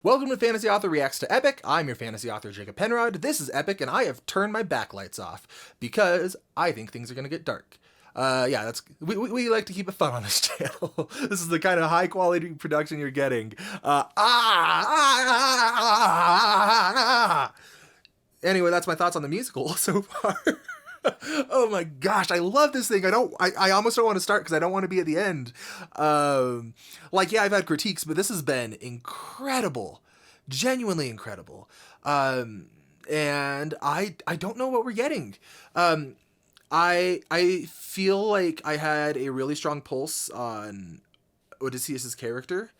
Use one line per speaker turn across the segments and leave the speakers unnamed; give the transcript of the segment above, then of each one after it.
Welcome to Fantasy Author Reacts to Epic. I'm your fantasy author, Jacob Penrod. This is Epic, and I have turned my backlights off because I think things are going to get dark. We like to keep it fun on this channel. This is the kind of high quality production you're getting. Anyway, that's my thoughts on the musical so far. Oh my gosh, I love this thing. I almost don't want to start because I don't want to be at the end. I've had critiques, but this has been incredible. Genuinely incredible. And I don't know what we're getting. I feel like I had a really strong pulse on Odysseus's character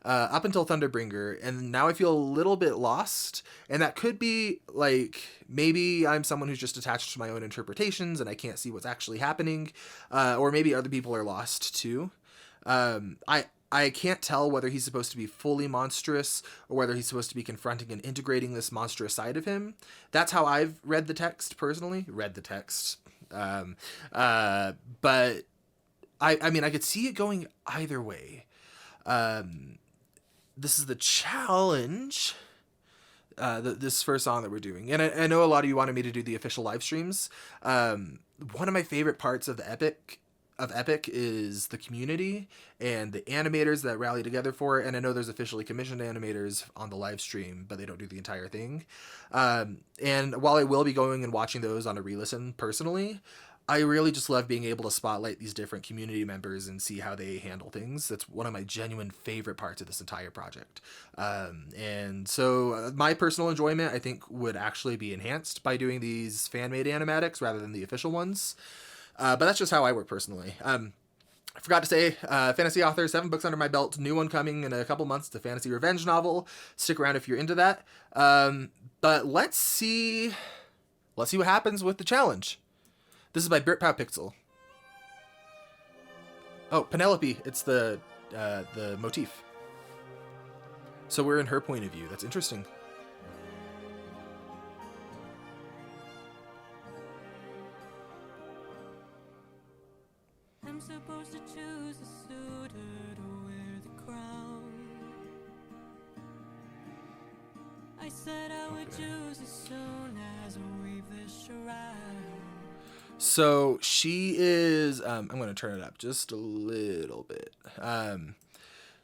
up until Thunderbringer, and now I feel a little bit lost, and that could be like maybe I'm someone who's just attached to my own interpretations and I can't see what's actually happening, or maybe other people are lost too. I can't tell whether he's supposed to be fully monstrous or whether he's supposed to be confronting and integrating this monstrous side of him. That's how I've read the text personally. But I mean, I could see it going either way. This is the challenge, this first song that we're doing. And I know a lot of you wanted me to do the official live streams. One of my favorite parts of Epic is the community and the animators that rally together for it. And I know there's officially commissioned animators on the live stream, but they don't do the entire thing. And while I will be going and watching those on a re-listen personally, I really just love being able to spotlight these different community members and see how they handle things. That's one of my genuine favorite parts of this entire project. And so my personal enjoyment, I think, would actually be enhanced by doing these fan-made animatics rather than the official ones. But that's just how I work personally. I forgot to say, fantasy author, 7 books under my belt, new one coming in a couple months, the fantasy revenge novel. Stick around if you're into that. But let's see what happens with the challenge. This is by Britpow Pixel. Oh, Penelope, it's the motif. So we're in her point of view. That's interesting.
I'm supposed to choose a suitor to wear the crown. I said I would choose as soon as I weave this shroud.
So she is, I'm going to turn it up just a little bit.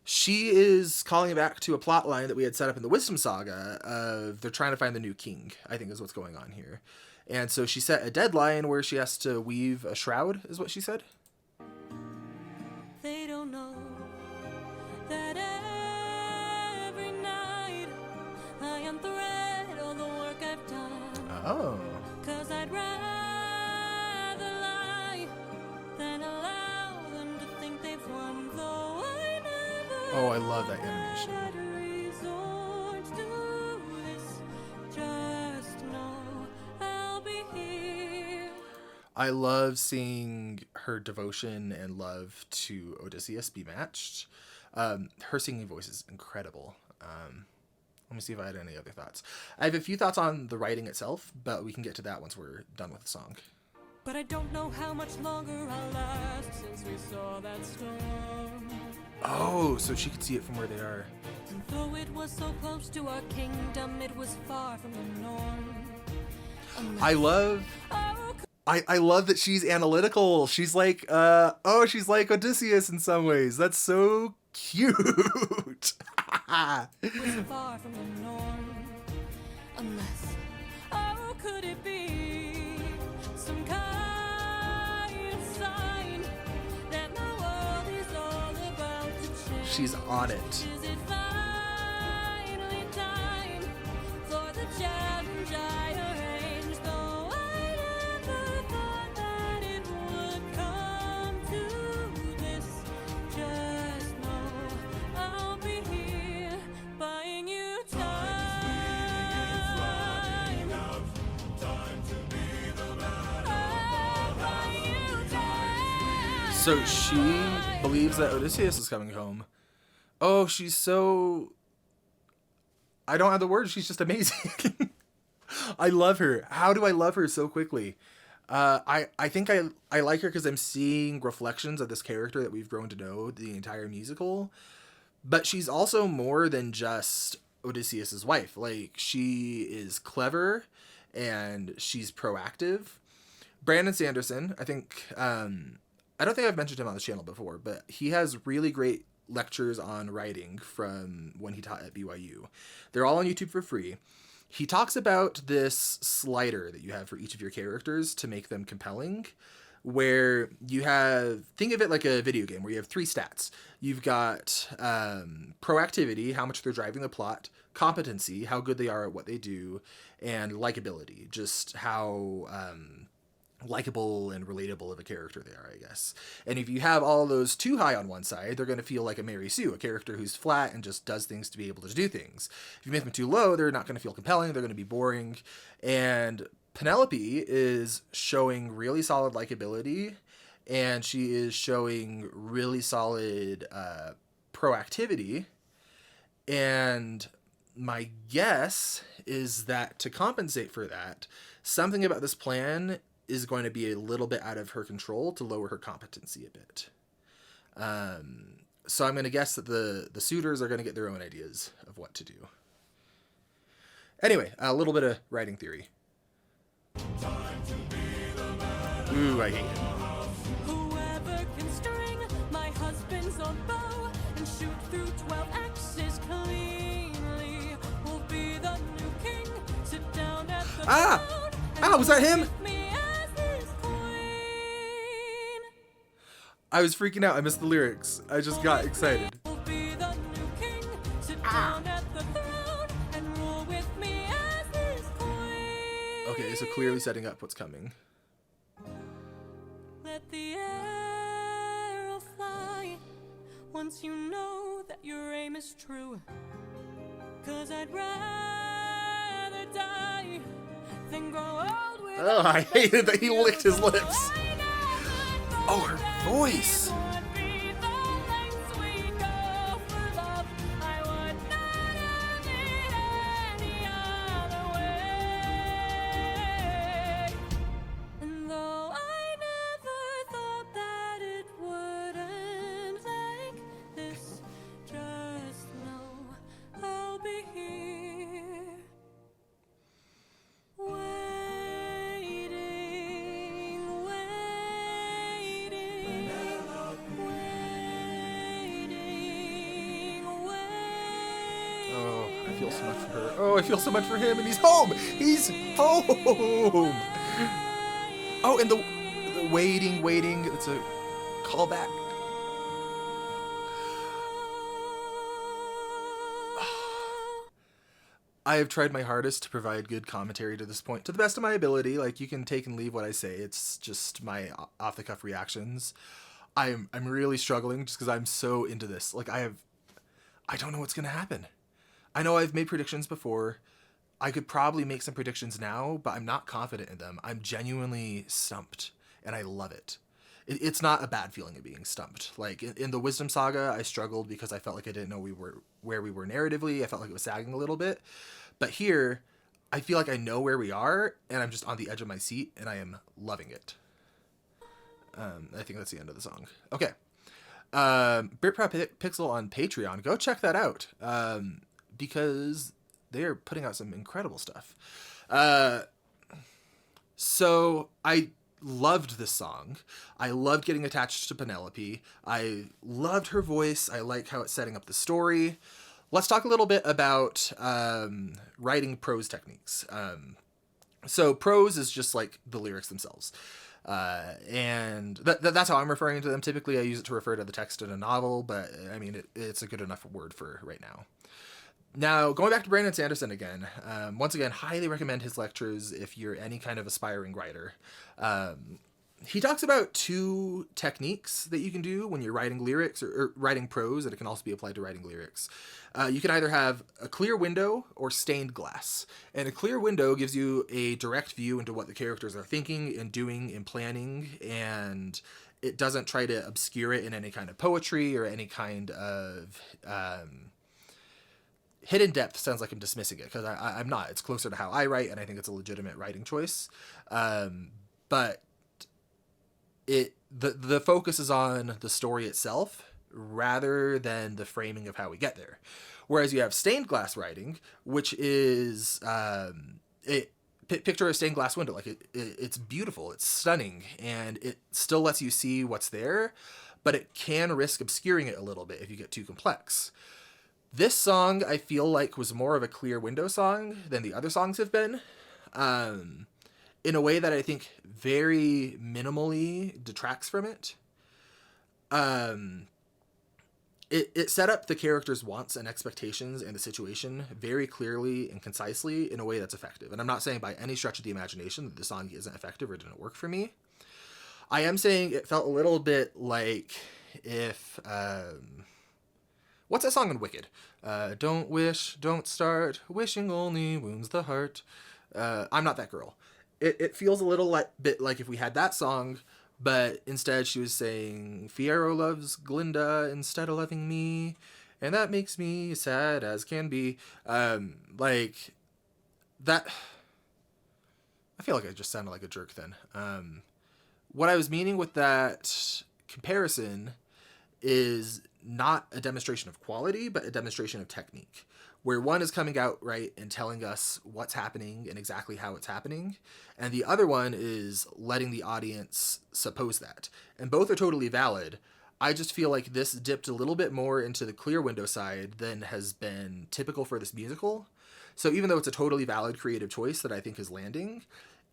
She is calling back to a plot line that we had set up in the Wisdom Saga of they're trying to find the new king, I think is what's going on here. And so she set a deadline where she has to weave a shroud, is what she said.
They don't know that every night I unthread all the work I've done.
Oh.
'Cause I'd rather lie than allow them to think they've won, though I never.
Oh, I love that animation.
Had resort to this. Just know I'll be here.
I love seeing her devotion and love to Odysseus be matched. Her singing voice is incredible. Let me see if I had any other thoughts. I have a few thoughts on the writing itself, but we can get to that once we're done with the song.
But I don't know how much longer I'll last since we saw that storm.
Oh, so she could see it from where they are.
And though it was so close to our kingdom, it was far from the norm.
I love that she's analytical. She's like, she's like Odysseus in some ways. That's so cute.
It was far from the norm. Unless, oh, could it be some kind of sign that my world is all about to change?
She's on it.
Is it finally time for the challenge I arranged? Though I never thought that it would come to this. Just know I'll be here buying you time. Buying you time.
So she believes that Odysseus is coming home. Oh, she's so... I don't have the words. She's just amazing. I love her. How do I love her so quickly? I think I like her because I'm seeing reflections of this character that we've grown to know the entire musical. But she's also more than just Odysseus's wife. Like, she is clever and she's proactive. Brandon Sanderson, I think, I don't think I've mentioned him on the channel before, but he has really great lectures on writing from when he taught at BYU. They're all on YouTube for free. He talks about this slider that you have for each of your characters to make them compelling, where you have, think of it like a video game where you have 3 stats. You've got proactivity, how much they're driving the plot, competency, how good they are at what they do, and likability, just how likable and relatable of a character they are, I guess. And if you have all those too high on one side, they're going to feel like a Mary Sue, a character who's flat and just does things to be able to do things. If you make them too low, they're not going to feel compelling, they're going to be boring. And Penelope is showing really solid likability, and she is showing really solid proactivity. And my guess is that to compensate for that, something about this plan is going to be a little bit out of her control to lower her competency a bit. So I'm going to guess that the suitors are going to get their own ideas of what to do. Anyway, a little bit of writing theory. Ooh, I hate it.
Whoever can string my husband's own bow and shoot through 12 axes cleanly will be the new king. Sit down at the throne and
was that him?
with me as his queen.
I was freaking out. I missed the lyrics. I just got excited.
Will be the new king. Sit down at the throne and rule with me as his queen.
Okay, so clearly setting up what's coming.
Let the arrow fly once you know that your aim is true. 'Cause I'd rather die than grow old with.
Oh, I hated that he licked his lips. Oh, her voice. I feel so much for her. Oh, I feel so much for him, and he's home. He's home. Oh, and the waiting. It's a callback. I have tried my hardest to provide good commentary to this point, to the best of my ability. Like, you can take and leave what I say. It's just my off-the-cuff reactions. I'm really struggling just because I'm so into this. Like, I don't know what's going to happen. I know I've made predictions before. I could probably make some predictions now, but I'm not confident in them. I'm genuinely stumped, and I love it. It's not a bad feeling of being stumped. Like, in the Wisdom Saga, I struggled because I felt like I didn't know where we were narratively. I felt like it was sagging a little bit. But here, I feel like I know where we are, and I'm just on the edge of my seat, and I am loving it. I think that's the end of the song. Okay. Britpop Pixel on Patreon. Go check that out. Because they are putting out some incredible stuff. So I loved this song. I loved getting attached to Penelope. I loved her voice. I like how it's setting up the story. Let's talk a little bit about writing prose techniques. So prose is just like the lyrics themselves. And that's how I'm referring to them. Typically, I use it to refer to the text in a novel, but I mean, it's a good enough word for right now. Now, going back to Brandon Sanderson again, once again, highly recommend his lectures if you're any kind of aspiring writer. He talks about 2 techniques that you can do when you're writing lyrics or writing prose, and it can also be applied to writing lyrics. You can either have a clear window or stained glass. And a clear window gives you a direct view into what the characters are thinking and doing and planning, and it doesn't try to obscure it in any kind of poetry or any kind of hidden depth. Sounds like I'm dismissing it, because I'm not. It's closer to how I write, and I think it's a legitimate writing choice. But the focus is on the story itself rather than the framing of how we get there. Whereas you have stained glass writing, which is picture a stained glass window. Like it's beautiful, it's stunning, and it still lets you see what's there, but it can risk obscuring it a little bit if you get too complex. This song, I feel like, was more of a clear window song than the other songs have been, in a way that I think very minimally detracts from it. It set up the character's wants and expectations and the situation very clearly and concisely in a way that's effective. And I'm not saying by any stretch of the imagination that the song isn't effective or didn't work for me. I am saying it felt a little bit like if... what's that song in Wicked? Don't wish, don't start, wishing only wounds the heart. I'm not that girl. It feels a little bit like if we had that song, but instead she was saying, Fiyero loves Glinda instead of loving me, and that makes me sad as can be. Like, that... I feel like I just sounded like a jerk then. What I was meaning with that comparison is not a demonstration of quality, but a demonstration of technique, where one is coming out right and telling us what's happening and exactly how it's happening, and the other one is letting the audience suppose that. And both are totally valid. I just feel like this dipped a little bit more into the clear window side than has been typical for this musical. So even though it's a totally valid creative choice that I think is landing,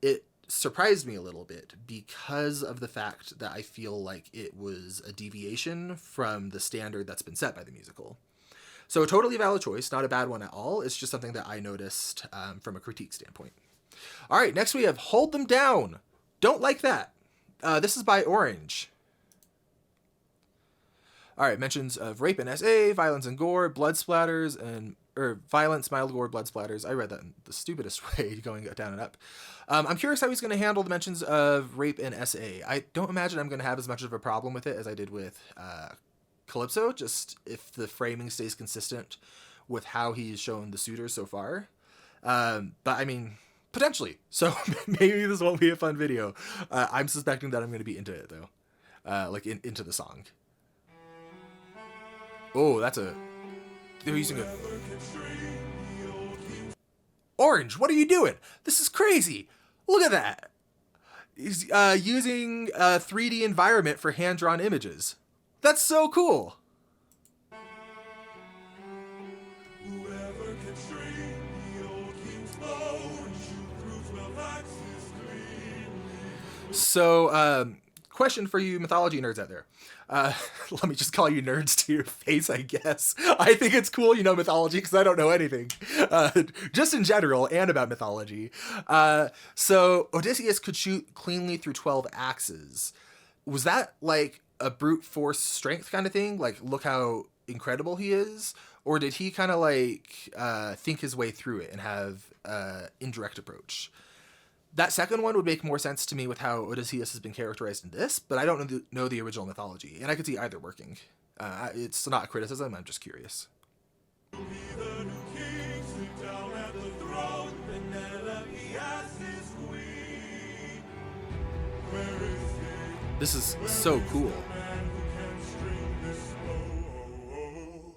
it surprised me a little bit because of the fact that I feel like it was a deviation from the standard that's been set by the musical. So a totally valid choice, not a bad one at all. It's just something that I noticed from a critique standpoint. All right, next we have Hold Them Down. Don't like that. This is by Orange. All right, mentions of rape and SA, violence and gore, blood splatters, or violence, mild gore, blood splatters. I read that in the stupidest way, going down and up. I'm curious how he's going to handle the mentions of rape and SA. I don't imagine I'm going to have as much of a problem with it as I did with Calypso, just if the framing stays consistent with how he's shown the suitors so far. But I mean, potentially. So maybe this won't be a fun video. I'm suspecting that I'm going to be into it, though. Like, into the song. Oh, that's a... They're using a... Orange, what are you doing? This is crazy. Look at that. He's using a 3D environment for hand-drawn images. That's so cool. So, question for you mythology nerds out there. Let me just call you nerds to your face, I guess. I think it's cool you know mythology because I don't know anything. Just in general and about mythology. So Odysseus could shoot cleanly through 12 axes. Was that like a brute force strength kind of thing? Like, look how incredible he is? Or did he kind of like think his way through it and have indirect approach? That second one would make more sense to me with how Odysseus has been characterized in this, but I don't know the original mythology, and I could see either working. It's not a criticism, I'm just curious. This is so cool.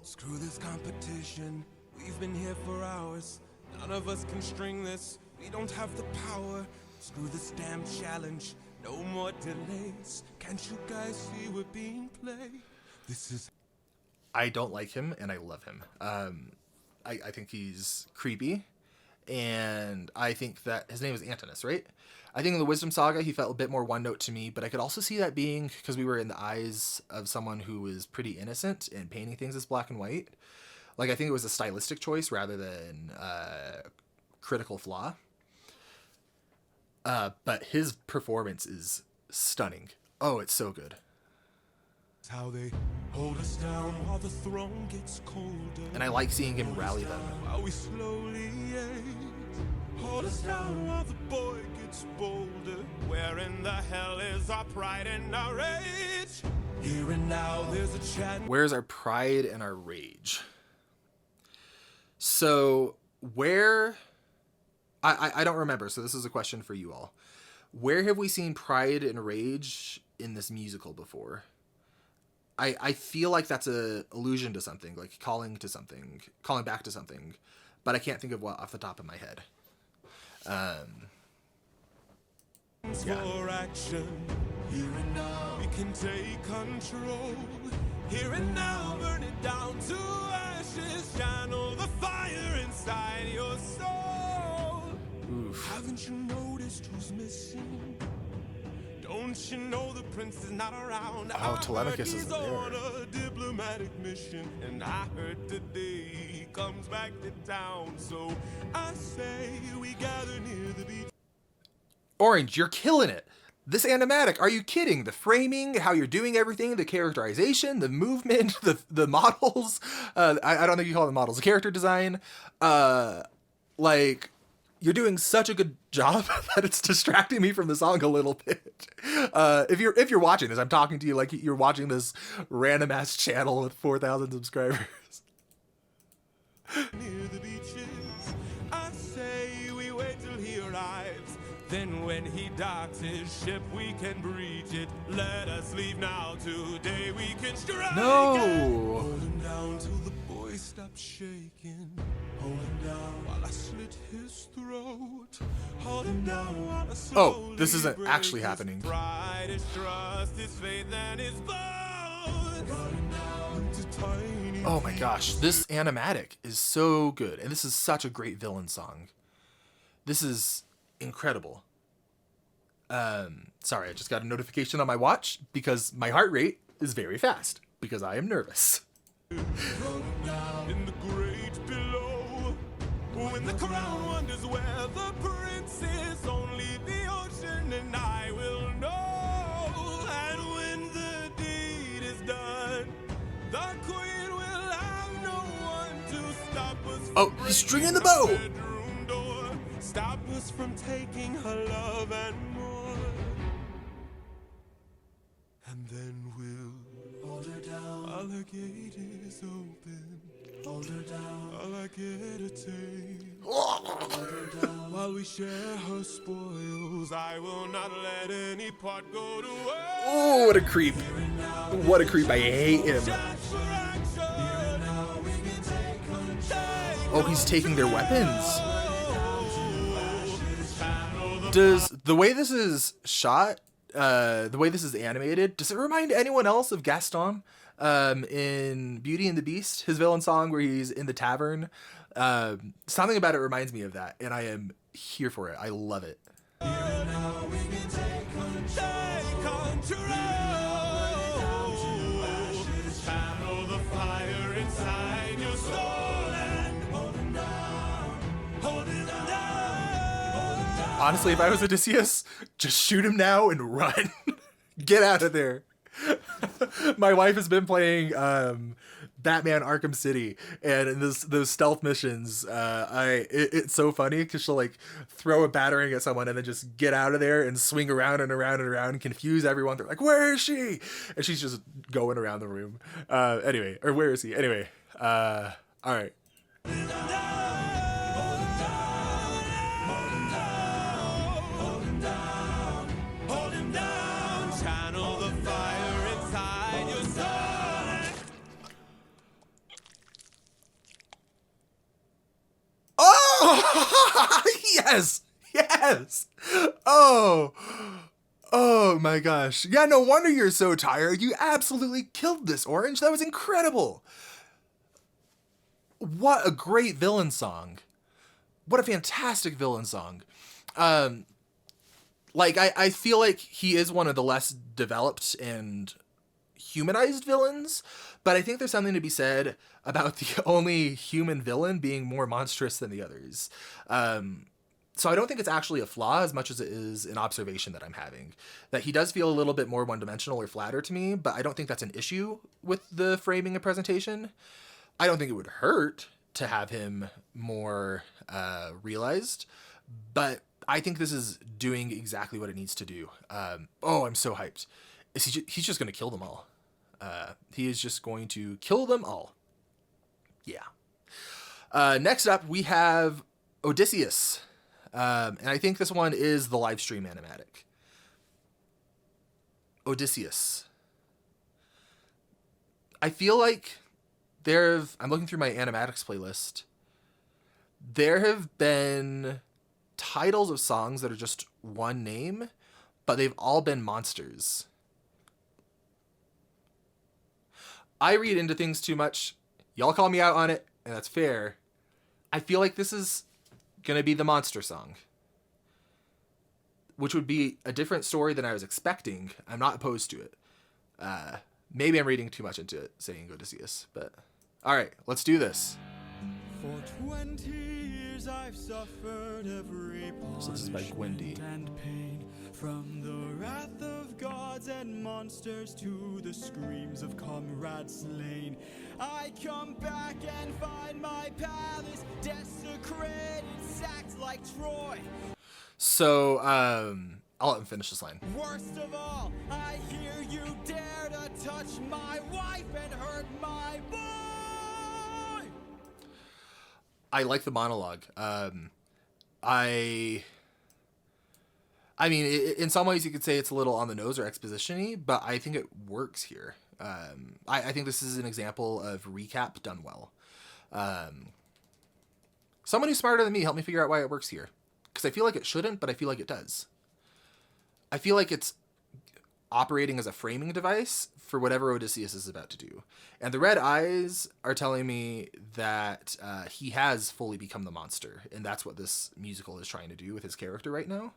Screw this competition. We've been here for hours. None of us can string this. We don't have the power. Screw this damn challenge. No more delays. Can't you guys see we're being played? This is...
I don't like him, and I love him. I think he's creepy, and I think that his name is Antinous, right? I think in the Wisdom Saga, he felt a bit more one note to me, but I could also see that being because we were in the eyes of someone who was pretty innocent and painting things as black and white. Like, I think it was a stylistic choice rather than critical flaw. But his performance is stunning. Oh, it's so good.
How they hold us down while the throne gets colder.
And I like seeing him rally them.
While we slowly age. Hold us down while the boy gets bolder. Where in the hell is our pride and our rage? Here and now there's a chat.
Where's our pride and our rage? So where... I don't remember, so this is a question for you all. Where have we seen pride and rage in this musical before? I feel like that's a allusion to something, like calling back to something, but I can't think of what off the top of my head.
For action, here and now we can take control. Here and now, burn it down to ashes. Channel the fire inside your soul.
Oof.
Haven't you noticed who's missing? Don't you know the prince is not around?
Oh, Telemachus
is
isn't there.
on a diplomatic mission, and I heard today he comes back to town. So I say we gather near the beach.
Orange, you're killing it. This animatic, are you kidding? The framing, how you're doing everything, the characterization, the movement, the models. I don't think you call them models. The character design. Like, you're doing such a good job that it's distracting me from the song a little bit. If you're watching this, I'm talking to you like you're watching this random ass channel with 4,000 subscribers.
Near the beaches, I say we wait till he arrives. Then when he docks his ship, we can breach it. Let us leave now, today we can strike.
No!
Hold him down till the boy stops shaking. Hold him down while I slit his throat. Hold him down while I slowly
this isn't
break
actually
his
happening.
pride, his trust, his faith, and his bones. Run him down into tiny
Oh my gosh, this animatic is so good. And this is such a great villain song. This is incredible. Sorry, I just got a notification on my watch because my heart rate is very fast because I am nervous.
in the great below. When the crown wonders where the prince is, only the ocean and I will know. And when the deed is done, the queen will have no one to stop us.
Oh, he's stringing the bow.
Bedroom door, stop us from taking her love and more. And then we'll hold her down. While her gate is open. Hold her down. While I get a taste. Hold her down. While we share her spoils, I will not let any part go to waste.
Oh, what a creep. What a creep. I hate him. Oh, he's taking their weapons. Does the way this is shot, the way this is animated, does it remind anyone else of Gaston in Beauty and the Beast, his villain song where he's in the tavern? Something about it reminds me of that, and I am here for it. I love it. Honestly, if I was Odysseus, just shoot him now and run. Get out of there. My wife has been playing Batman Arkham City, and in those stealth missions, it's so funny because she'll like throw a batarang at someone and then just get out of there and swing around and around and around and confuse everyone. They're like, "Where is she?" And she's just going around the room. Anyway, or where is he? Anyway, all right. Oh, yes, yes. Oh my gosh. Yeah, no wonder you're so tired. You absolutely killed this, Orange. That was incredible. What a great villain song. What a fantastic villain song. Like, I feel like he is one of the less developed and humanized villains, but I think there's something to be said about the only human villain being more monstrous than the others. So I don't think it's actually a flaw as much as it is an observation that I'm having. That he does feel a little bit more one-dimensional or flatter to me, but I don't think that's an issue with the framing and presentation. I don't think it would hurt to have him more realized, but I think this is doing exactly what it needs to do. Oh, I'm so hyped. He's just going to kill them all. He is just going to kill them all. Yeah. Next up, we have Odysseus. And I think this one is the Livestream animatic. Odysseus. I feel like I'm looking through my Animatics playlist. There have been titles of songs that are just one name, but they've all been monsters. I read into things too much. Y'all call me out on it, and that's fair. I feel like this is gonna be the monster song, which would be a different story than I was expecting. I'm not opposed to it. Maybe I'm reading too much into it, saying Odysseus, but all right, let's do this.
For 20 years I've suffered every
So this is by Gwendy.
and pain, from the wrath of gods and monsters to the screams of comrades slain. I come back and find my palace desecrated, sacked like Troy.
So I'll let him finish this line.
Worst of all, I hear you dare to touch my wife and hurt my boy.
I like the monologue. I mean, in some ways you could say it's a little on the nose or exposition-y, but I think it works here. I think this is an example of recap done well. Someone who's smarter than me, help me figure out why it works here. Because I feel like it shouldn't, but I feel like it does. I feel like it's operating as a framing device for whatever Odysseus is about to do. And the red eyes are telling me that he has fully become the monster. And that's what this musical is trying to do with his character right now.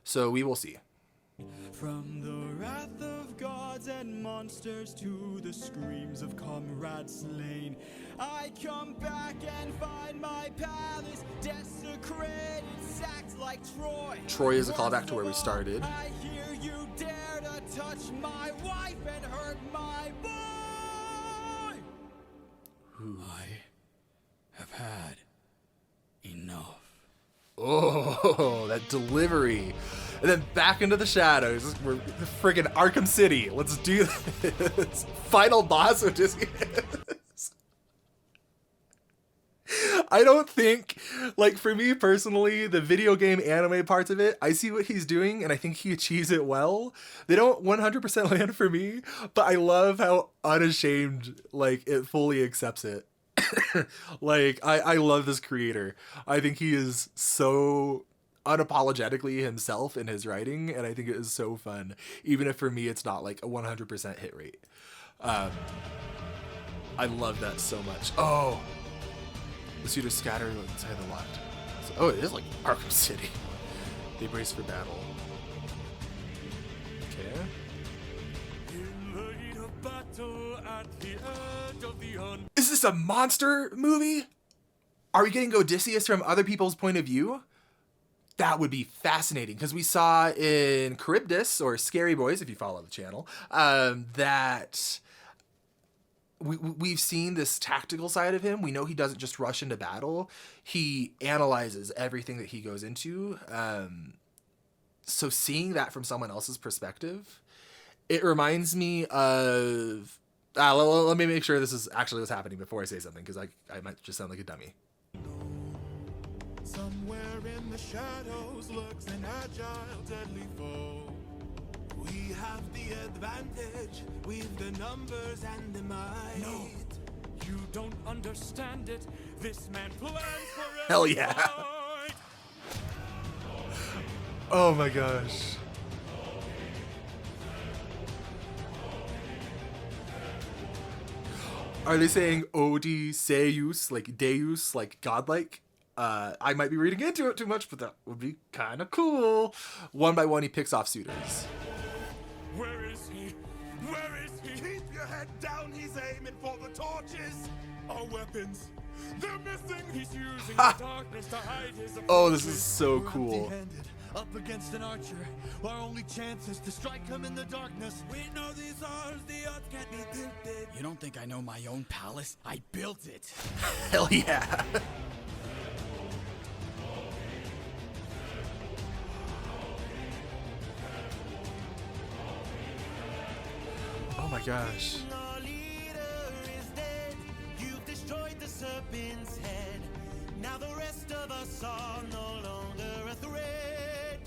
So we will see.
From the wrath of gods and monsters to the screams of comrades slain, I come back and find my palace desecrated, sacked like Troy.
Troy is a callback to where we started.
I hear you dare to touch my wife and hurt my boy. I have had enough.
Oh, that delivery. And then back into the shadows. We're friggin' Arkham City. Let's do this. Final boss Odysseus. I don't think, like, for me personally, the video game anime parts of it, I see what he's doing and I think he achieves it well. They don't 100% land for me, but I love how unashamed, like, it fully accepts it. Like, I love this creator. I think he is so unapologetically himself in his writing, and I think it is so fun, even if for me it's not like a 100% hit rate. I love that so much. Oh, the suitors scatter inside the lot. So, oh, it is like Arkham City. They brace for battle. Okay. Is this a monster movie? Are we getting Odysseus from other people's point of view? That would be fascinating, because we saw in Charybdis, or Scary Boys, if you follow the channel, that we've seen this tactical side of him. We know he doesn't just rush into battle. He analyzes everything that he goes into. So seeing that from someone else's perspective, it reminds me of... let me make sure this is actually what's happening before I say something, because I might just sound like a dummy.
Somewhere in the shadows lurks an agile, deadly foe. We have the advantage, we've the numbers and the might.
No, you don't understand it. This man plans for
Hell yeah.
fight.
Oh my gosh. Are they saying Odysseus, like Deus, like godlike? I might be reading into it too much, but that would be kind of cool. One by one, he picks off suitors.
Where is he? Where is he? Keep your head down, he's aiming for the torches. Our weapons, they're missing. He's using the darkness to hide his
Oh, this is so cool.
Empty-handed, up against an archer. Our only chance is to strike him in the darkness.
We know these odds, the odds can't be tilted.
You don't think I know my own palace? I built it.
Hell yeah. Oh my gosh.
Our leader is dead. You've destroyed the serpent's head. Now the rest of us are no longer a threat.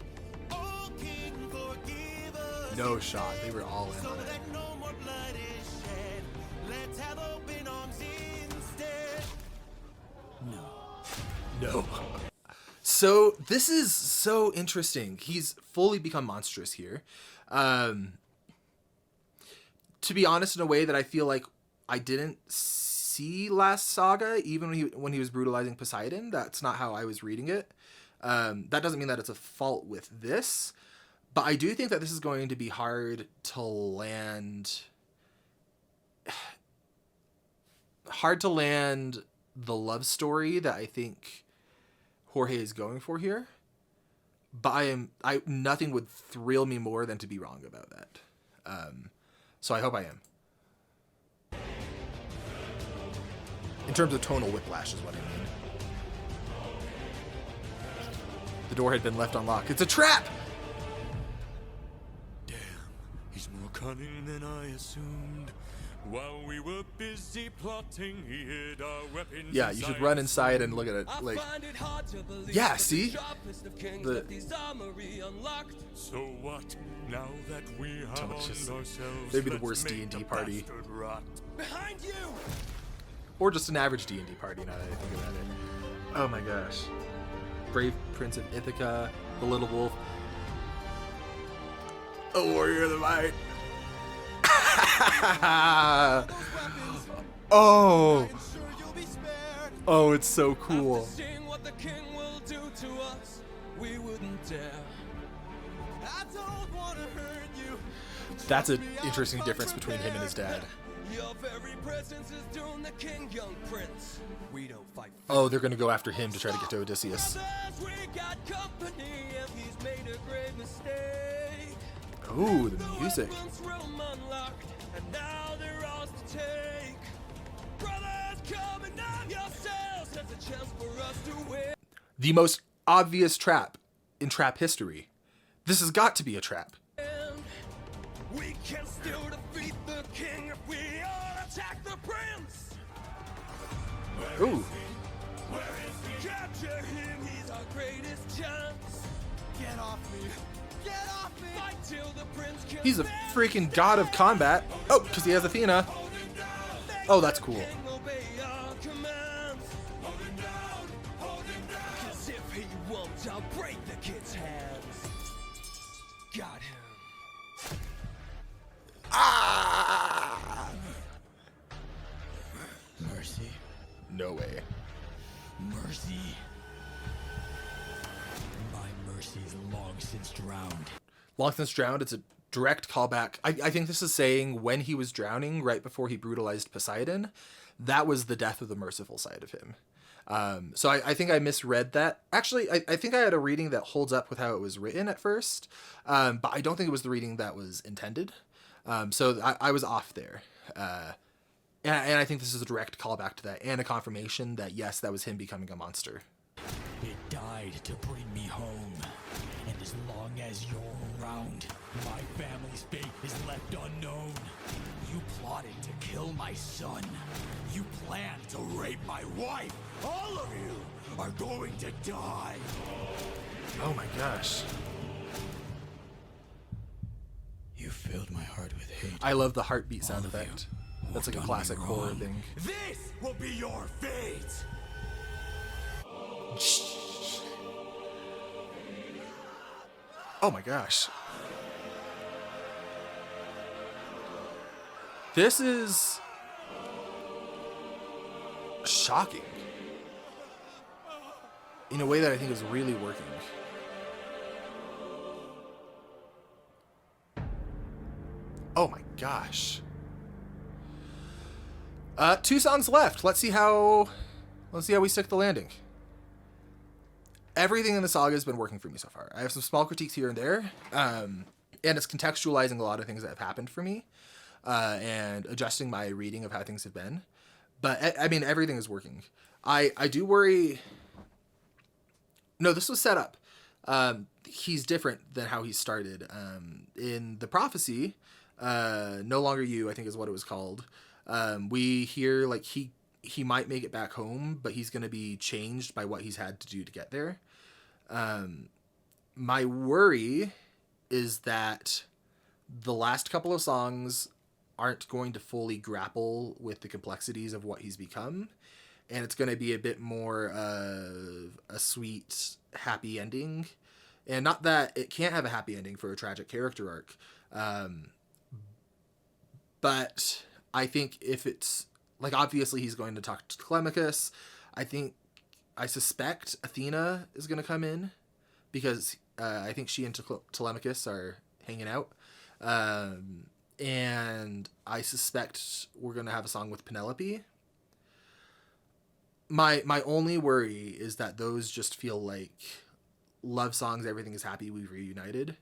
Oh, King, forgive us.
No shot. They were all in
So
on it.
that no more blood is shed. Let's
no. So this is so interesting. He's fully become monstrous here. To be honest, in a way that I feel like I didn't see last saga, even when he was brutalizing Poseidon. That's not how I was reading it. That doesn't mean that it's a fault with this, but I do think that this is going to be hard to land. Hard to land the love story that I think Jorge is going for here. But nothing would thrill me more than to be wrong about that. So I hope I am. In terms of tonal whiplash is what I mean. The door had been left unlocked. It's a trap!
Damn, he's more cunning than I assumed. While we were busy plotting, he hid our weapons.
Yeah, you should run inside and look at it. Like, yeah, see?
So what? Now that we have
just-
ourselves,
maybe the
let's
worst
make
D&D
the
party.
bastard rot.
Behind you!
Or just an average D&D party, now that I think about it. Oh my gosh. Brave Prince of Ithaca, the Little Wolf. A warrior of the light. Oh. Oh, it's so cool.
Seeing what the king will do to us, we wouldn't dare. I don't wanna hurt you.
That's an interesting difference between him and his dad.
Your very presence is doomed the king, young prince. We don't fight.
Oh, they're gonna go after him to try to get to Odysseus.
Brothers, we got company, and he's made a great mistake.
Ooh, the music.
Once room unlocked, and now they're ours to take. Brothers, come and arm yourselves. There's a chance for us to win.
The most obvious trap in trap history. This has got to be a trap.
We can still defeat the king if we all attack the prince.
Ooh.
Capture him, he's our greatest chance. Get off me. Get off me. Fight till the prince kills
He's a freaking god of combat. Oh, because he has Athena. Oh, that's cool.
king obey our commands. 'Cause if he won't, I'll break the kid's hands. Got him.
Ah!
Mercy,
No way.
mercy. My mercy is long since drowned.
Long since drowned, it's a direct callback. I think this is saying when he was drowning, right before he brutalized Poseidon, that was the death of the merciful side of him. So I think I misread that. Actually, I think I had a reading that holds up with how it was written at first, but I don't think it was the reading that was intended. So I was off there. And I think this is a direct callback to that and a confirmation that, yes, that was him becoming a monster.
It died to bring me home. And as long as you're around, my family's fate is left unknown. You plotted to kill my son. You planned to rape my wife. All of you are going to die.
Oh my gosh.
You filled my heart with hate.
I love the heartbeat sound
All of you
effect. That's like a
done me
classic horror
wrong.
thing.
This will be your fate.
Oh my gosh. This is shocking. In a way that I think is really working. Oh my gosh. 2 songs left. Let's see how we stick the landing. Everything in the saga has been working for me so far. I have some small critiques here and there, and it's contextualizing a lot of things that have happened for me, and adjusting my reading of how things have been. But I mean, everything is working. I do worry. No, this was set up. He's different than how he started. In the prophecy, No Longer You, I think is what it was called. We hear like he might make it back home, but he's going to be changed by what he's had to do to get there. My worry is that the last couple of songs aren't going to fully grapple with the complexities of what he's become. and it's going to be a bit more of a sweet, happy ending. And not that it can't have a happy ending for a tragic character arc, but I think if it's, like, obviously he's going to talk to Telemachus. I suspect Athena is going to come in, because I think she and Telemachus are hanging out. And I suspect we're going to have a song with Penelope. My only worry is that those just feel like love songs, everything is happy, we've reunited,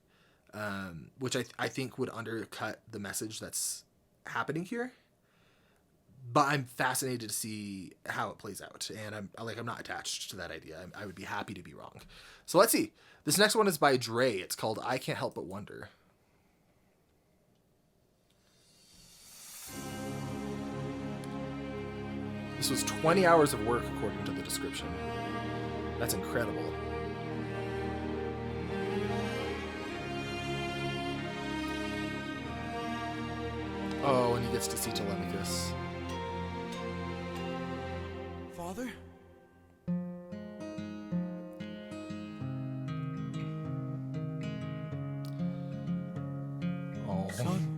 which I think would undercut the message that's happening here. But I'm fascinated to see how it plays out, and I'm not attached to that idea. I would be happy to be wrong. So let's see. This next one is by Dre. It's called I Can't Help But Wonder. This was 20 hours of work, according to the description. That's incredible. Oh, and he gets to see Telemachus.
Father?
Oh.
Son?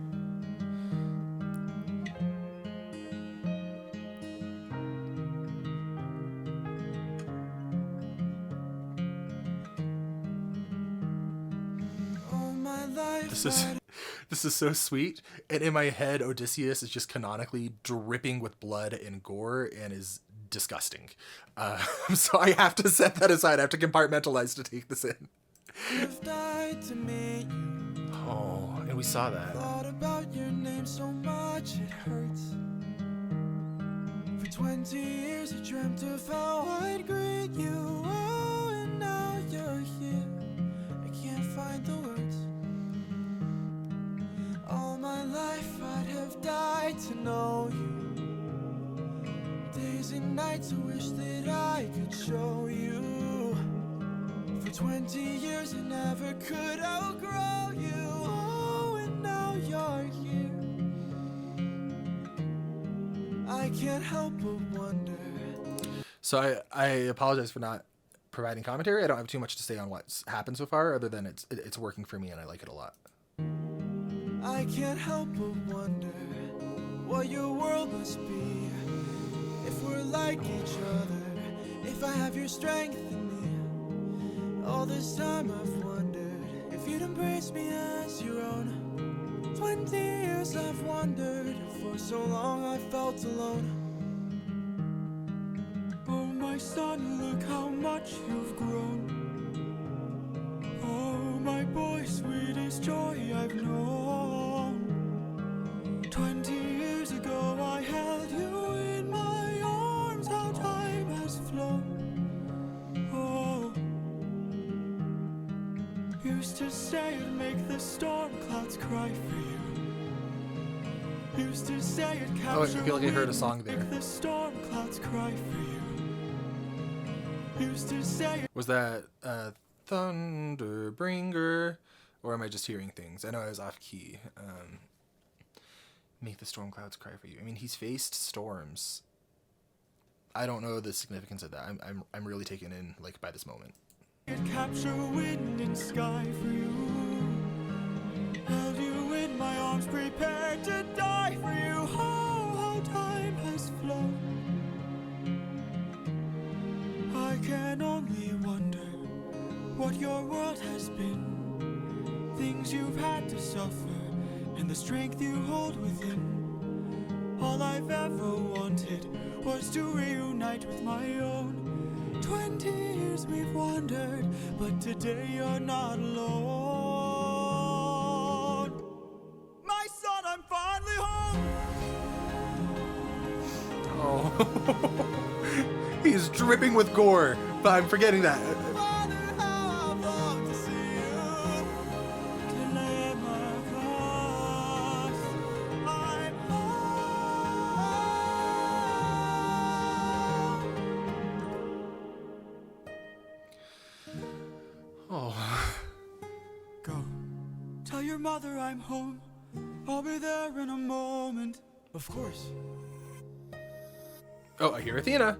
All my life
This is so sweet. And in my head, Odysseus is just canonically dripping with blood and gore and is disgusting. So I have to set that aside. I have to compartmentalize to take this in.
I've died to meet you.
Oh, and we saw that.
Thought about your name so much it hurts. For 20 years I dreamt of how I'd greet you. Oh, and now you're here. I can't find the words. All my life I'd have died to know you. Days and nights I wish that I could show you. For 20 years I never could outgrow you. Oh, and now you're here. I can't help but wonder.
So I apologize for not providing commentary. I don't have too much to say on what's happened so far, other than it's working for me and I like it a lot.
I can't help but wonder what your world must be. If we're like each other, if I have your strength in me. All this time I've wondered if you'd embrace me as your own. 20 years I've wondered, for so long I felt alone.
Oh, my son, look how much you've grown. Oh, my boy, sweetest joy I've known. 20 years ago I held you in my arms, how time has flown. Oh, used to say it'd make the storm clouds cry for you. Used to say it capture
Oh, I feel like I heard a song there.
make the storm clouds cry for you. Used to say
Was that Thunderbringer? Or am I just hearing things? I know I was off key. Make the storm clouds cry for you. I mean, he's faced storms. I don't know the significance of that. I'm really taken in, like, by this moment.
it capture wind and sky for you. Held you in my arms, prepared to die for you. Oh, how time has flown. I can only wonder what your world has been. Things you've had to suffer, and the strength you hold within. All I've ever wanted was to reunite with my own. 20 years we've wandered, but today you're not alone. My son, I'm finally home.
Oh. He's dripping with gore, but I'm forgetting that.
Father, how I've longed to see you.
To lay my cross, I'm home.
Oh.
Go, tell your mother I'm home. I'll be there in a moment.
Of course.
Oh, I hear Athena.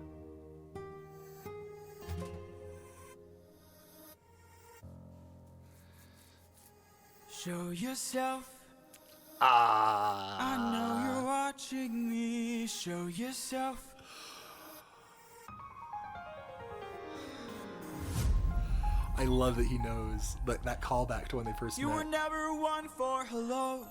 Show yourself.
Ah.
I know you're watching me. Show yourself.
I love that he knows that callback to when they first
You
met.
were never one for hellos.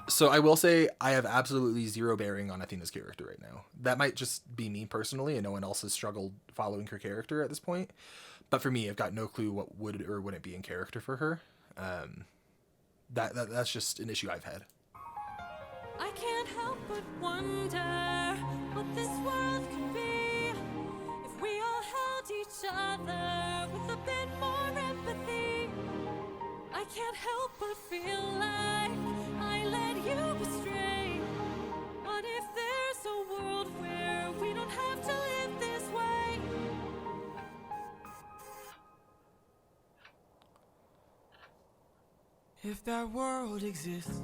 So I will say I have absolutely zero bearing on Athena's character right now. That might just be me personally, and no one else has struggled following her character at this point. But for me, I've got no clue what would or wouldn't be in character for her. That's just an issue I've had.
I can't help but wonder what this world could be if we all held each other with a bit more empathy. I can't help but feel like I led you astray. What if there's a world where we don't have to live this way?
If that world exists,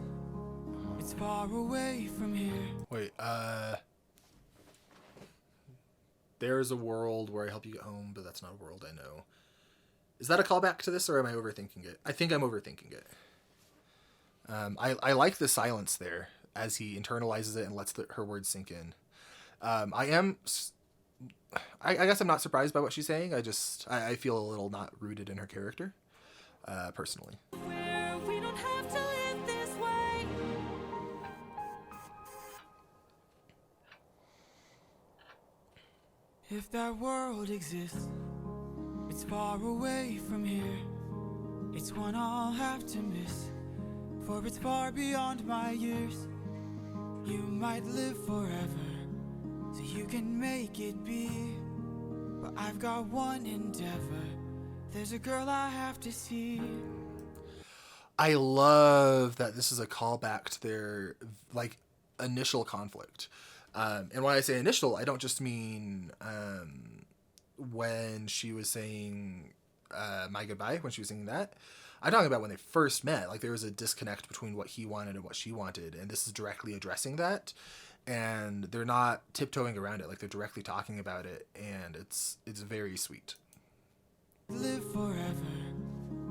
it's far away from here.
Wait, there's a world where I help you get home, but that's not a world I know. Is that a callback to this, or am I overthinking it? I think I'm overthinking it. I like the silence there as he internalizes it and lets her words sink in. I guess I'm not surprised by what she's saying. I feel a little not rooted in her character, personally.
Where we don't have to live this way.
If that world exists, it's far away from here. It's one I'll have to miss, for it's far beyond my years. You might live forever, so you can make it be. But I've got one endeavor. There's a girl I have to see.
I love that this is a callback to their initial conflict. And when I say initial, I don't just mean when she was saying my goodbye, when she was singing that. I'm talking about when they first met. Like, there was a disconnect between what he wanted and what she wanted, and this is directly addressing that. And they're not tiptoeing around it. Like, they're directly talking about it, and it's very sweet.
Live forever,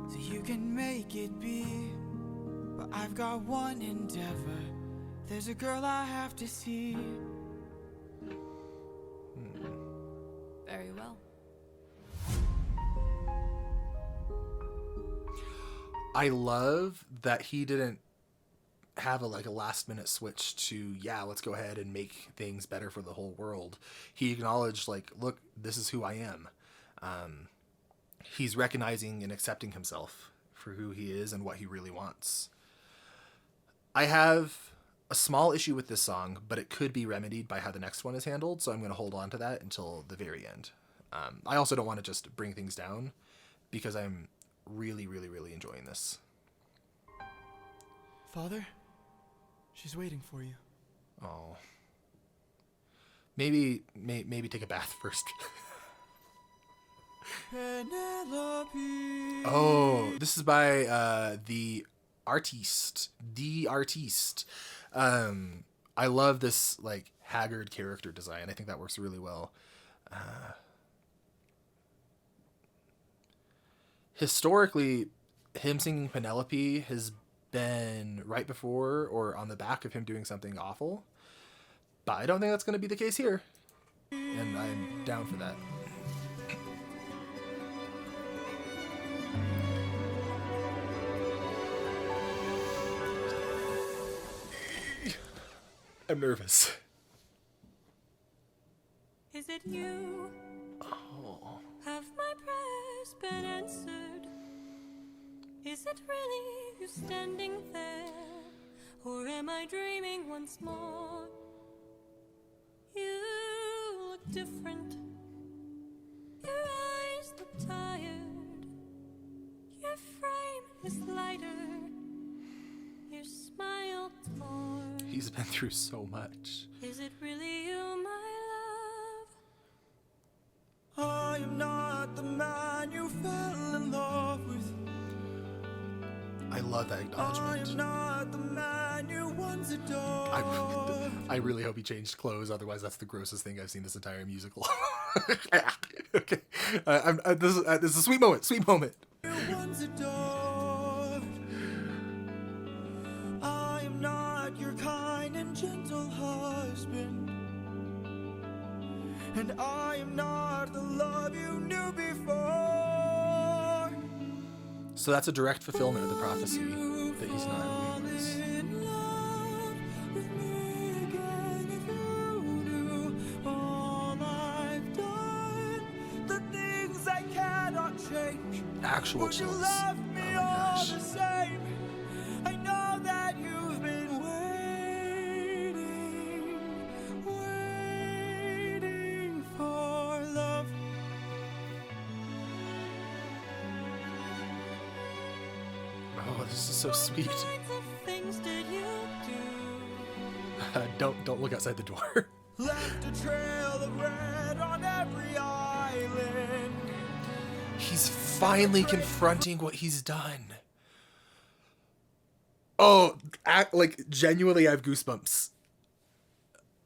so you can make it be. But I've got one endeavor. There's a girl I have to see.
Very well.
I love that he didn't have a last minute switch to, let's go ahead and make things better for the whole world. He acknowledged, look, this is who I am. He's recognizing and accepting himself for who he is and what he really wants. I have a small issue with this song, but it could be remedied by how the next one is handled, so I'm going to hold on to that until the very end. I also don't want to just bring things down, because I'm really, really, really enjoying this.
Father, she's waiting for you.
Oh. Maybe take a bath first.
Penelope.
Oh, this is by the artiste. I love this haggard character design. I think that works really well. Historically, him singing Penelope has been right before or on the back of him doing something awful, but I don't think that's going to be the case here, and I'm down for that. I'm nervous.
Is it you?
Oh.
Have my prayers been answered? Is it really you standing there? Or am I dreaming once more? You look different. Your eyes look tired. Your frame is lighter. Your smile torn.
He's been through so much.
Is it really you, my love?
I am not the man you fell in love with.
I love that
I am
acknowledgement.
not the man you once adored.
I really hope he changed clothes, otherwise that's the grossest thing I've seen this entire musical. Okay. This is a sweet moment.
You once adored. and I am not the love you knew before.
So that's a direct fulfillment of the prophecy that he's not who he was.
In love with me again, if you knew all I've done, the things I cannot change.
Actual
Would you
chills.
love me
Oh my
all
gosh.
the same? I know that you've been waiting for love.
Oh, this is so sweet.
What kinds of things did you do?
Don't look outside the door.
Left a trail of red on every island.
He's finally confronting what he's done. Oh, like genuinely, I have goosebumps.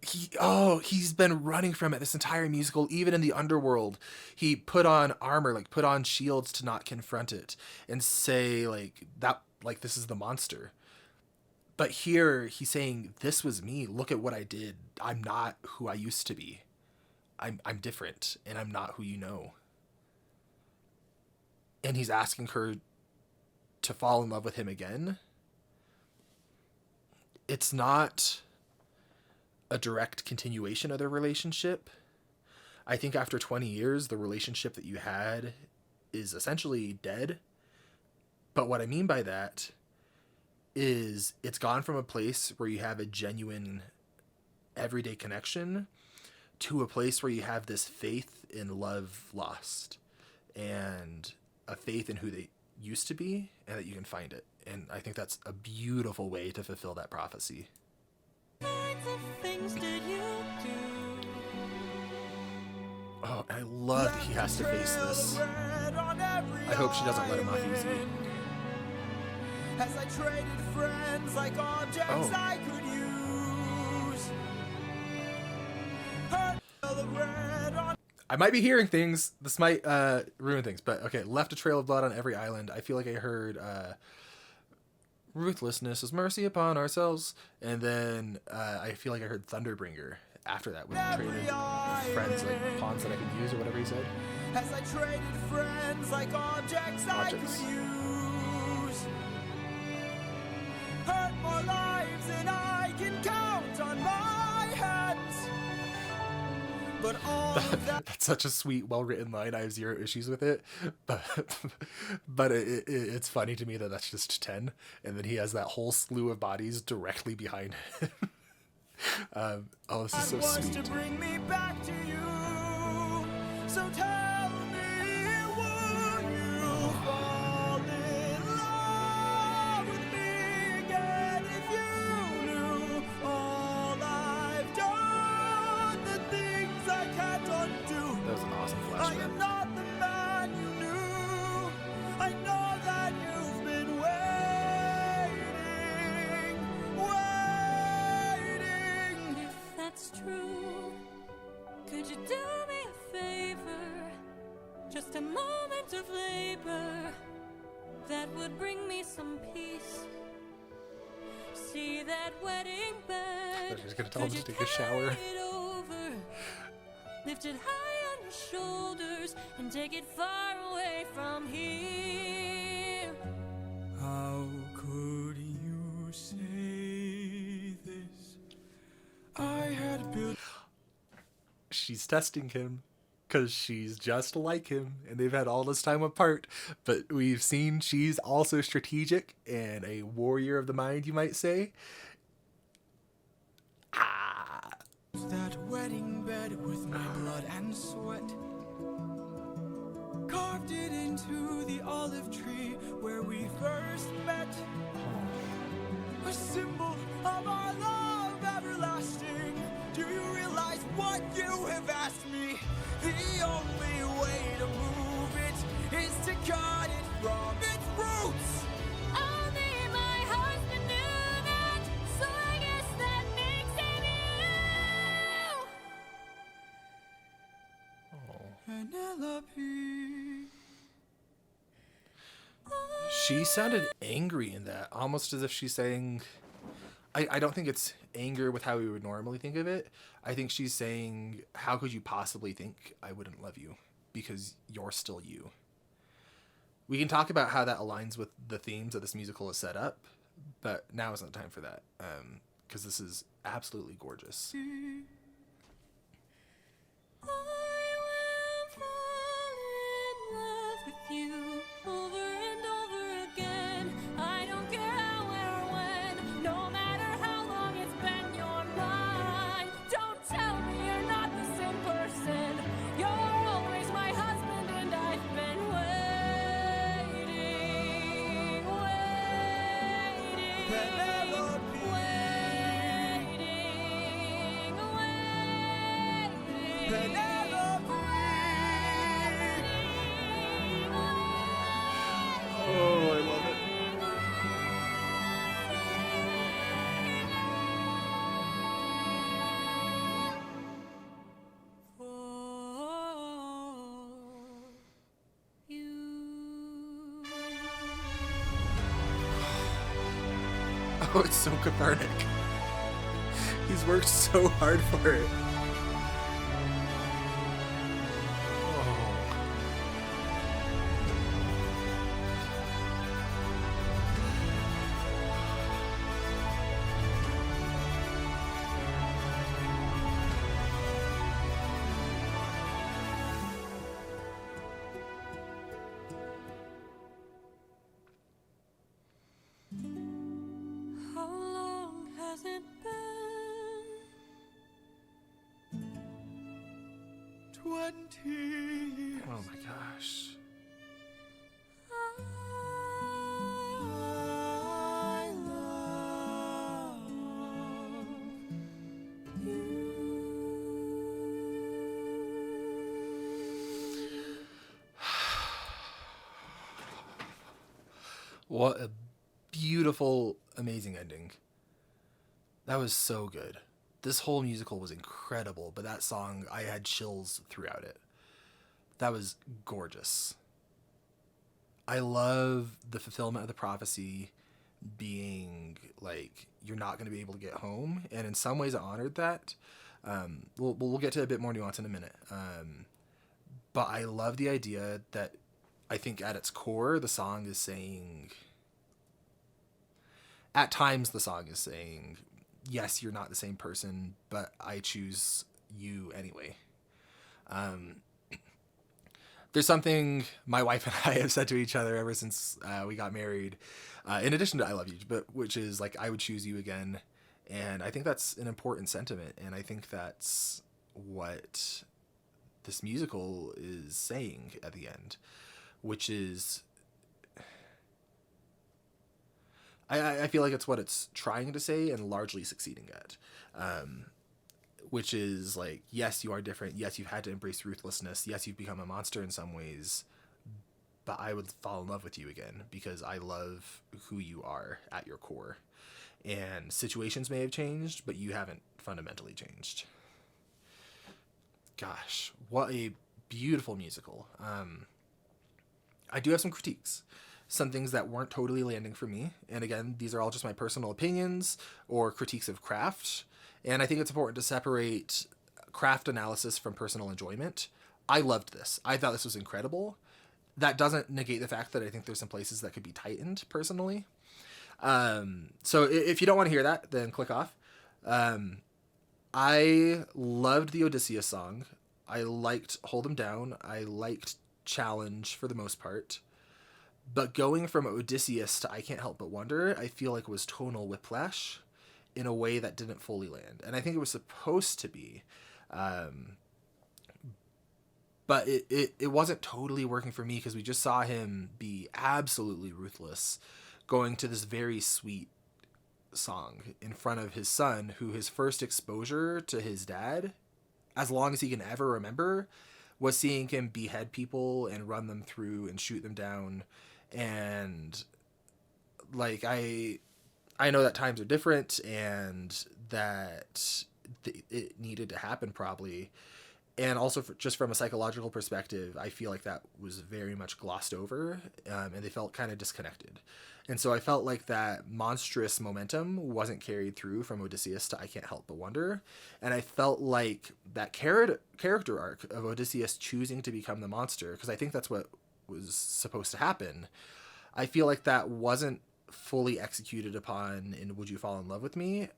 He's been running from it this entire musical. Even in the underworld, he put on armor, like put on shields to not confront it and say like that, like this is the monster. But here he's saying, this was me. Look at what I did. I'm not who I used to be. I'm different, and I'm not who you know. And he's asking her to fall in love with him again. It's not a direct continuation of their relationship. I think after 20 years, the relationship that you had is essentially dead. But what I mean by that is it's gone from a place where you have a genuine everyday connection to a place where you have this faith in love lost and a faith in who they used to be and that you can find it. And I think that's a beautiful way to fulfill that prophecy.
What kinds of things did you do?
Oh, I love that he has to face this. I hope she doesn't let him off easy.
As I traded friends like objects I could use.
I might be hearing things. This might ruin things, but okay. Left a trail of blood on every island. I feel like I heard ruthlessness is mercy upon ourselves, and then I feel like I heard Thunderbringer after that when he traded friends like pawns that I could use or whatever he said.
As I traded friends like objects I could use. Hurt more lives than I can count on my hands. But all of that
That's such a sweet, well-written line. I have zero issues with it, but it's funny to me that that's just 10, and then he has that whole slew of bodies directly behind him. Oh, this is so
was
sweet.
to bring me back to you. So tell me, would you fall in love with me again if you knew all I've done, the things I can't undo?
That was an awesome
I
flashback.
am not the man you knew. I know that you've been waiting.
If that's true, could you do me a favor? Just a moment of labor that would bring me some peace. See that wedding bed?
She's gonna tell him
Could
to
you
take a shower.
carry it over? Lift it high on your shoulders and take it far away from here.
How could you say this? I had built.
She's testing him because she's just like him and they've had all this time apart, but we've seen she's also strategic and a warrior of the mind, you might say.
That wedding bed with my blood and sweat. Carved it into the olive tree where we first met. A symbol of our love everlasting. Do you realize what you have asked me? The only way to move it is to cut it from its roots.
Only my husband knew that, so I guess that makes him you.
Penelope.
She sounded angry in that, almost as if she's saying, I don't think it's anger with how we would normally think of it. I think she's saying, how could you possibly think I wouldn't love you? Because you're still you. We can talk about how that aligns with the themes that this musical is set up, but now isn't the time for that, because this is absolutely gorgeous.
I will fall in love with you over and over again. I don't care how or when, no matter how long it's been, you're mine. Don't tell me you're not the same person. You're always my husband, and I've been waiting, waiting,
Penelope.
waiting, waiting.
Penelope.
Oh, I love it.
For you.
Oh, it's so cathartic. He's worked so hard for it. Oh.
How long has it been?
20 years.
Oh my gosh.
I love
What a beautiful, amazing ending. That was so good. This whole musical was incredible, but that song, I had chills throughout it. That was gorgeous. I love the fulfillment of the prophecy being like, you're not going to be able to get home. And in some ways, I honored that. We'll get to a bit more nuance in a minute. But I love the idea that I think at its core, the song is saying, at times the song is saying, yes, you're not the same person, but I choose you anyway. There's something my wife and I have said to each other ever since we got married, in addition to I love you, but which is like, I would choose you again. And I think that's an important sentiment. And I think that's what this musical is saying at the end, which is, I feel like it's what it's trying to say and largely succeeding at, which is like, yes, you are different. Yes, you've had to embrace ruthlessness. Yes, you've become a monster in some ways, but I would fall in love with you again because I love who you are at your core. And situations may have changed, but you haven't fundamentally changed. Gosh, what a beautiful musical. I do have some critiques, some things that weren't totally landing for me. And again, these are all just my personal opinions or critiques of craft. And I think it's important to separate craft analysis from personal enjoyment. I loved this. I thought this was incredible. That doesn't negate the fact that I think there's some places that could be tightened personally. So if you don't want to hear that, then click off. I loved the Odysseus song. I liked Hold 'Em Down. I liked Challenge for the most part. But going from Odysseus to I Can't Help But Wonder, I feel like was tonal whiplash in a way that didn't fully land. And I think it was supposed to be. But it wasn't totally working for me because we just saw him be absolutely ruthless going to this very sweet song in front of his son, who his first exposure to his dad, as long as he can ever remember, was seeing him behead people and run them through and shoot them down. And like, I know that times are different and that it needed to happen probably. And also, just from a psychological perspective, I feel like that was very much glossed over, and they felt kind of disconnected. And so I felt like that monstrous momentum wasn't carried through from Odysseus to I Can't Help But Wonder. And I felt like that character arc of Odysseus choosing to become the monster, because I think that's what was supposed to happen, I feel like that wasn't fully executed upon in Would You Fall in Love with Me.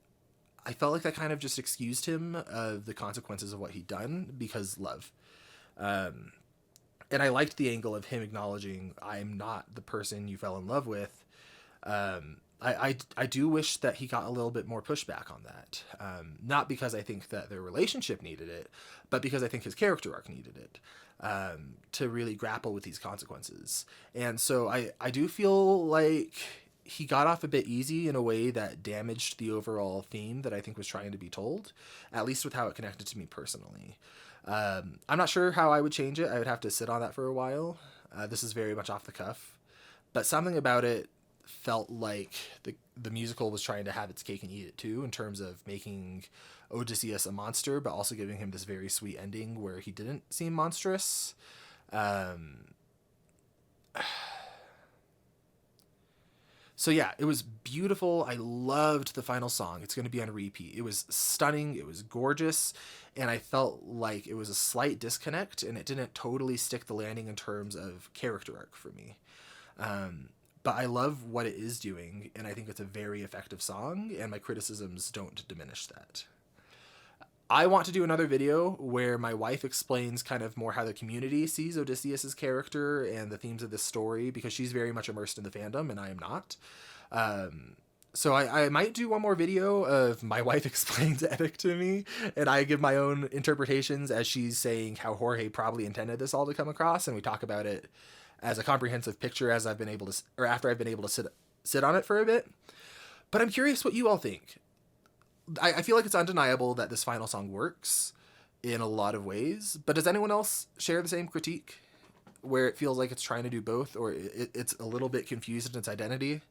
I felt like that kind of just excused him of the consequences of what he'd done because love. And I liked the angle of him acknowledging, I'm not the person you fell in love with. I do wish that he got a little bit more pushback on that. Not because I think that their relationship needed it, but because I think his character arc needed it, to really grapple with these consequences. And so I do feel like he got off a bit easy in a way that damaged the overall theme that I think was trying to be told, at least with how it connected to me personally. I'm not sure how I would change it. I would have to sit on that for a while. This is very much off the cuff, but something about it felt like the musical was trying to have its cake and eat it too, in terms of making Odysseus a monster, but also giving him this very sweet ending where he didn't seem monstrous. So yeah, it was beautiful. I loved the final song. It's going to be on repeat. It was stunning. It was gorgeous. And I felt like it was a slight disconnect, and it didn't totally stick the landing in terms of character arc for me. But I love what it is doing, and I think it's a very effective song, and my criticisms don't diminish that. I want to do another video where my wife explains kind of more how the community sees Odysseus's character and the themes of this story, because she's very much immersed in the fandom and I am not. So I might do one more video of my wife explains the epic to me and I give my own interpretations as she's saying how Jorge probably intended this all to come across, and we talk about it as a comprehensive picture as I've been able to, or after I've been able to sit on it for a bit. But I'm curious what you all think. I feel like it's undeniable that this final song works in a lot of ways, but does anyone else share the same critique where it feels like it's trying to do both, or it's a little bit confused in its identity?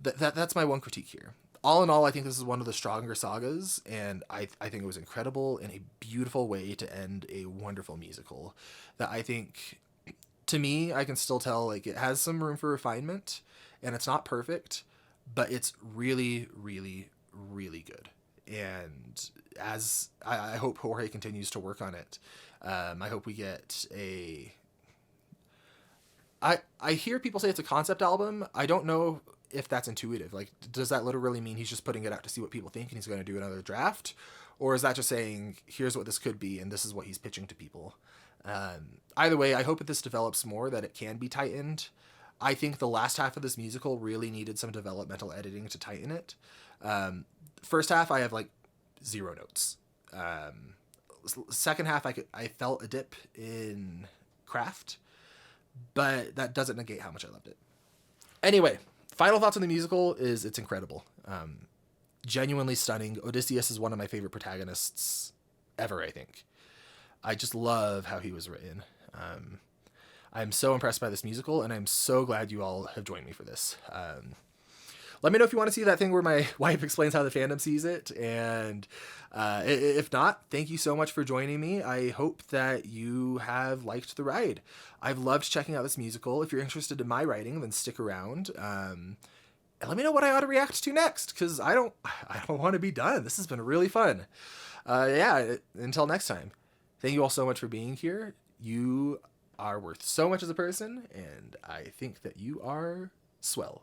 That's my one critique here. All in all, I think this is one of the stronger sagas, and I think it was incredible and a beautiful way to end a wonderful musical that I think, to me, I can still tell like it has some room for refinement, and it's not perfect, but it's really, really, really good. And as I hope Jorge continues to work on it, I hope we get a... I hear people say it's a concept album. I don't know if that's intuitive. Like, does that literally mean he's just putting it out to see what people think and he's going to do another draft? Or is that just saying, here's what this could be and this is what he's pitching to people? Either way, I hope that this develops more, that it can be tightened. I think the last half of this musical really needed some developmental editing to tighten it. First half, I have like 0 notes. Second half, I felt a dip in craft, but that doesn't negate how much I loved it. Anyway, final thoughts on the musical is it's incredible. Genuinely stunning. Odysseus is one of my favorite protagonists ever, I think. I just love how he was written. I'm so impressed by this musical, and I'm so glad you all have joined me for this. Let me know if you want to see that thing where my wife explains how the fandom sees it, and if not, thank you so much for joining me. I hope that you have liked the ride. I've loved checking out this musical. If you're interested in my writing, then stick around. And let me know what I ought to react to next, because I don't want to be done. This has been really fun. Yeah, until next time. Thank you all so much for being here. You are worth so much as a person, and I think that you are swell.